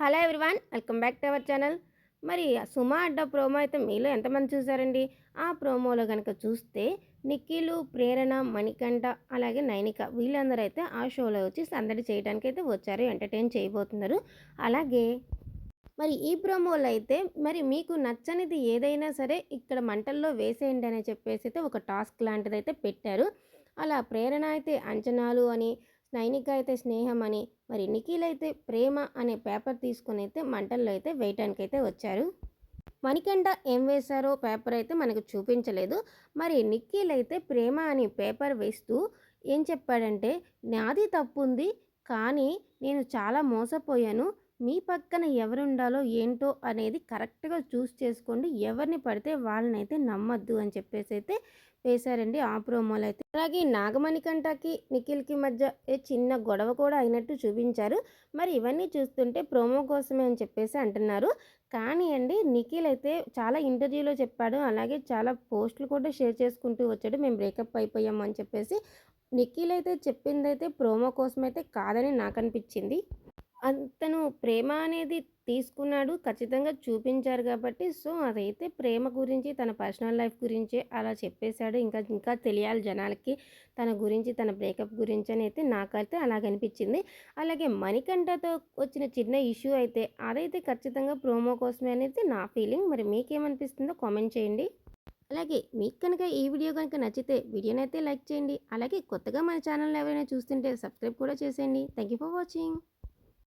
Hello everyone, welcome back to our channel. మరి సుమ అడ్డ promo అయితే మీలో ఎంతమంది చూసారండి? ఆ ప్రోమోలో కనుక చూస్తే నిఖిలు, ప్రేరణ, మణికంఠ అలాగే నైనిక వీళ్ళందరూ అయితే ఆ షోలో వచ్చి సందడి చేయడానికి అయితే వచ్చారు, ఎంటర్టైన్ చేయబోతున్నారు. అలాగే మరి ఈ ప్రోమోలో అయితే మరి మీకు నచ్చనిది ఏదైనా సరే ఇక్కడ మంటల్లో వేసేయండి అని చెప్పేసి అయితే ఒక టాస్క్ లాంటిదైతే పెట్టారు. అలా ప్రేరణ అయితే అంచనాలు అని, నైనిక అయితే స్నేహం అని, మరి నిఖిల్ అయితే ప్రేమ అనే పేపర్ తీసుకొని అయితే మంటల్లో అయితే వేయటానికైతే వచ్చారు. మణికంఠ ఏం వేశారో పేపర్ అయితే మనకు చూపించలేదు. మరి నిఖిల్ అయితే ప్రేమ అని పేపర్ వేస్తూ ఏం చెప్పాడంటే, నాది తప్పుంది కానీ నేను చాలా మోసపోయాను. మీ పక్కన ఎవరుండాలో ఏంటో అనేది కరెక్ట్‌గా చూస్ చేసుకోండి. ఎవరిని పడితే వాళ్ళనైతే నమ్మొద్దు అని చెప్పేసి అయితే వేశారండి ఆ ప్రోమోలో అయితే. అలాగే నాగమణికంఠకి, నిఖిల్‌కి మధ్య చిన్న గొడవ కూడా అయినట్టు చూపించారు. మరి ఇవన్నీ చూస్తుంటే ప్రోమో కోసమే అని చెప్పేసి అంటున్నారు. కానీ అండి నిఖిల్ అయితే చాలా ఇంటర్వ్యూలో చెప్పాడు. అలాగే చాలా పోస్టులు కూడా షేర్ చేసుకుంటూ వచ్చాడు. మేము బ్రేకప్ అయిపోయాము అని చెప్పేసి. నిఖిల్ అయితే చెప్పిందైతే ప్రోమో కోసమైతే కాదని నాకనిపించింది. అతను ప్రేమ అనేది తీసుకున్నాడు. ఖచ్చితంగా చూపించారు కాబట్టి సో, అదైతే ప్రేమ గురించి, తన పర్సనల్ లైఫ్ గురించి అలా చెప్పేశాడు. ఇంకా తెలియాలి జనాలకి తన గురించి, తన బ్రేకప్ గురించి అని అయితే నాకైతే అలాగనిపించింది. అలాగే మణికంఠతో వచ్చిన చిన్న ఇష్యూ అయితే అదైతే ఖచ్చితంగా ప్రోమో కోసమే అనేది నా ఫీలింగ్. మరి మీకేమనిపిస్తుందో కామెంట్ చేయండి. అలాగే మీకు కనుక ఈ వీడియో కనుక నచ్చితే వీడియోనైతే లైక్ చేయండి. అలాగే కొత్తగా మన ఛానల్ ఎవరైనా చూస్తుంటే సబ్స్క్రైబ్ కూడా చేసేయండి. Thank you for watching.